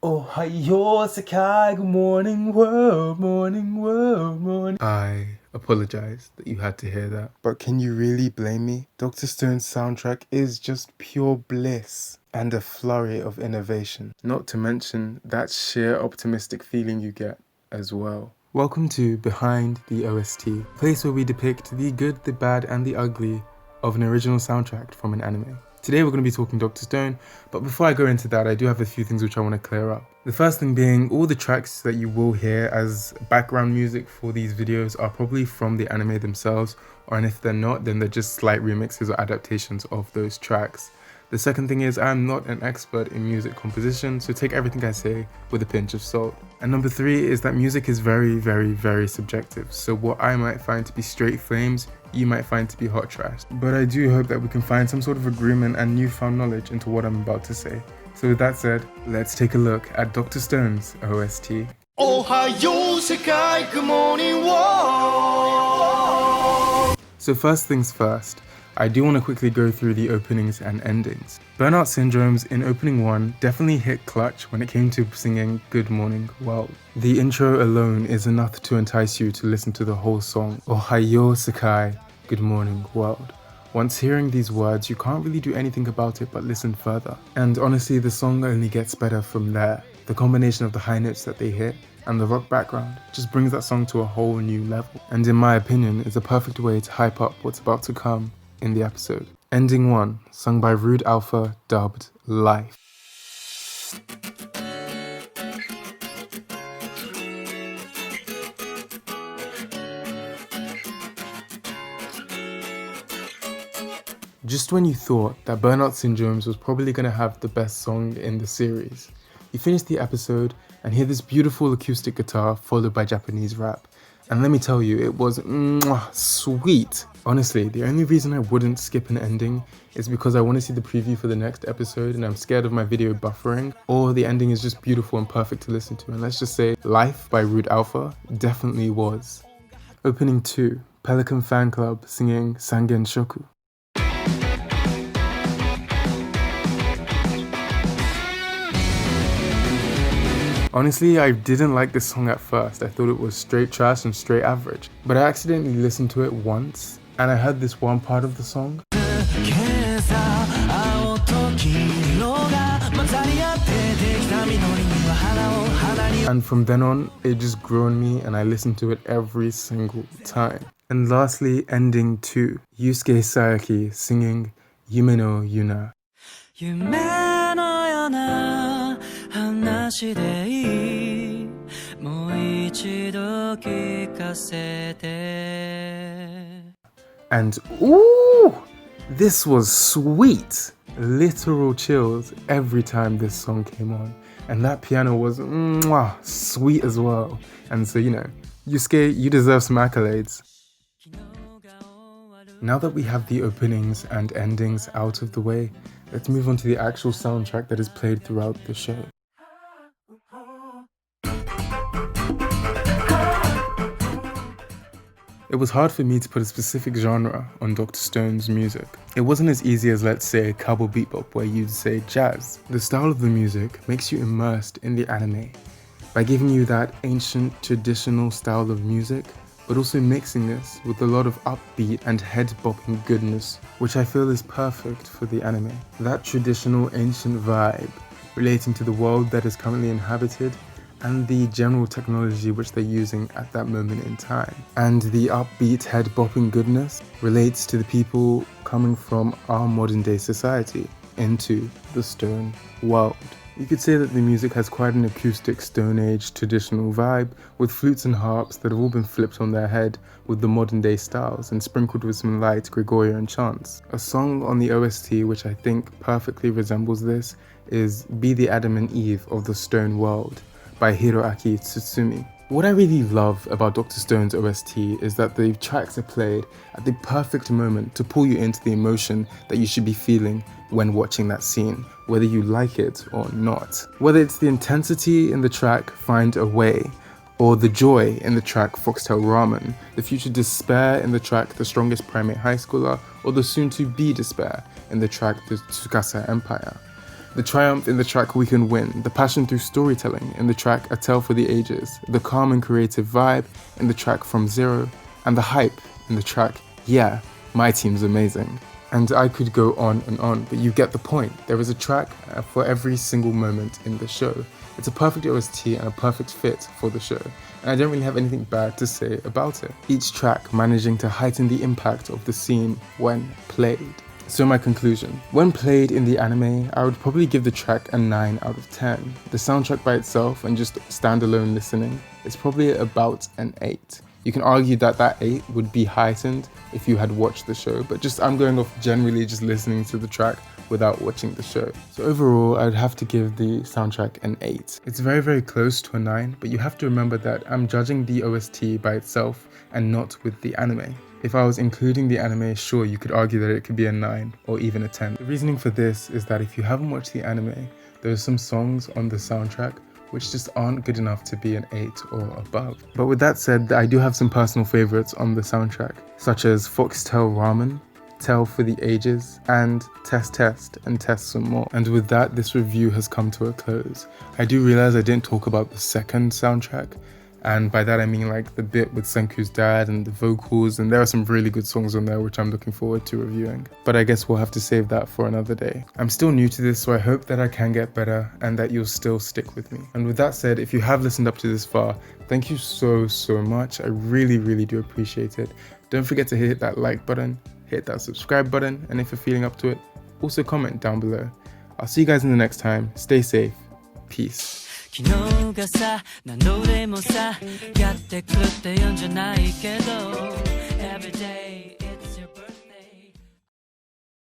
Ohayo Sakai, good morning world, morning. I apologize that you had to hear that. But can you really blame me? Dr. Stone's soundtrack is just pure bliss and a flurry of innovation. Not to mention that sheer optimistic feeling you get as well. Welcome to Behind the OST, a place where we depict the good, the bad, and the ugly of an original soundtrack from an anime. Today we're going to be talking Dr. Stone, but before I go into that, I do have a few things which I want to clear up. The first thing being, all the tracks that you will hear as background music for these videos are probably from the anime themselves, and if they're not, then they're just slight remixes or adaptations of those tracks. The second thing is, I'm not an expert in music composition, so take everything I say with a pinch of salt. And number three is that music is very subjective, so what I might find to be straight flames, you might find to be hot trash. But I do hope that we can find some sort of agreement and newfound knowledge into what I'm about to say. So with that said, let's take a look at Dr. Stone's OST. Ohayo Sekai, good morning world. So first things first, I do want to quickly go through the openings and endings. Burnout Syndrome's in opening 1 definitely hit clutch when it came to singing Good Morning World. The intro alone is enough to entice you to listen to the whole song, Ohayo Sakai, Good Morning World. Once hearing these words, you can't really do anything about it but listen further. And honestly, the song only gets better from there. The combination of the high notes that they hit and the rock background just brings that song to a whole new level. And in my opinion, is a perfect way to hype up what's about to come in the episode. Ending 1, sung by Rude Alpha, dubbed Life. Just when you thought that Burnout Syndromes was probably going to have the best song in the series, you finish the episode and hear this beautiful acoustic guitar followed by Japanese rap. And let me tell you, it was sweet. Honestly, the only reason I wouldn't skip an ending is because I want to see the preview for the next episode and I'm scared of my video buffering, or the ending is just beautiful and perfect to listen to. And let's just say Life by Rude Alpha definitely was. Opening 2, PELICAN Fan Club singing Sangenshoku. Honestly, I didn't like this song at first. I thought it was straight trash and straight average. But I accidentally listened to it once, and I heard this one part of the song. And from then on, it just grew on me and I listened to it every single time. And lastly, ending 2, Yusuke Saeki singing Yume no Yuna. And ooh, this was sweet. Literal chills every time this song came on. And that piano was sweet as well. And so, you know, Yusuke, you deserve some accolades. Now that we have the openings and endings out of the way, let's move on to the actual soundtrack that is played throughout the show. It was hard for me to put a specific genre on Dr. Stone's music. It wasn't as easy as, let's say, cowboy bebop where you'd say jazz. The style of the music makes you immersed in the anime by giving you that ancient traditional style of music, but also mixing this with a lot of upbeat and head-bopping goodness, which I feel is perfect for the anime. That traditional ancient vibe relating to the world that is currently inhabited and the general technology which they're using at that moment in time. And the upbeat head-bopping goodness relates to the people coming from our modern day society into the Stone world. You could say that the music has quite an acoustic Stone Age traditional vibe, with flutes and harps that have all been flipped on their head with the modern day styles and sprinkled with some light Gregorian chants. A song on the OST which I think perfectly resembles this is Be the Adam and Eve of the Stone World by Hiroaki Tsutsumi. What I really love about Dr. Stone's OST is that the tracks are played at the perfect moment to pull you into the emotion that you should be feeling when watching that scene, whether you like it or not. Whether it's the intensity in the track Find a Way, or the joy in the track Foxtail Ramen, the future despair in the track The Strongest Primate High Schooler, or the soon-to-be despair in the track The Tsukasa Empire. The triumph in the track We Can Win, the passion through storytelling in the track A Tale for the Ages, the calm and creative vibe in the track From Zero, and the hype in the track Yeah, My Team's Amazing. And I could go on, but you get the point. There is a track for every single moment in the show. It's a perfect OST and a perfect fit for the show, and I don't really have anything bad to say about it. Each track managing to heighten the impact of the scene when played. So my conclusion, when played in the anime, I would probably give the track a 9 out of 10. The soundtrack by itself and just standalone listening, it's probably about an 8. You can argue that that 8 would be heightened if you had watched the show, but I'm going off generally just listening to the track without watching the show. So overall, I'd have to give the soundtrack an 8. It's very, very close to a 9, but you have to remember that I'm judging the OST by itself and not with the anime. If I was including the anime, sure, you could argue that it could be a 9 or even a 10. The reasoning for this is that if you haven't watched the anime, there are some songs on the soundtrack which just aren't good enough to be an 8 or above. But with that said, I do have some personal favorites on the soundtrack, such as Foxtail Ramen, Tale for the Ages, and Test and Test Some More. And with that, this review has come to a close. I do realize I didn't talk about the second soundtrack, and by that I mean like the bit with Senku's dad and the vocals, and there are some really good songs on there which I'm looking forward to reviewing. But I guess we'll have to save that for another day. I'm still new to this, so I hope that I can get better and that you'll still stick with me. And with that said, if you have listened up to this far, thank you so much. I really do appreciate it. Don't forget to hit that like button, hit that subscribe button, and if you're feeling up to it, also comment down below. I'll see you guys in the next time. Stay safe. Peace. 昨日がさ何度でもさやってくるって言うんじゃないけど Everyday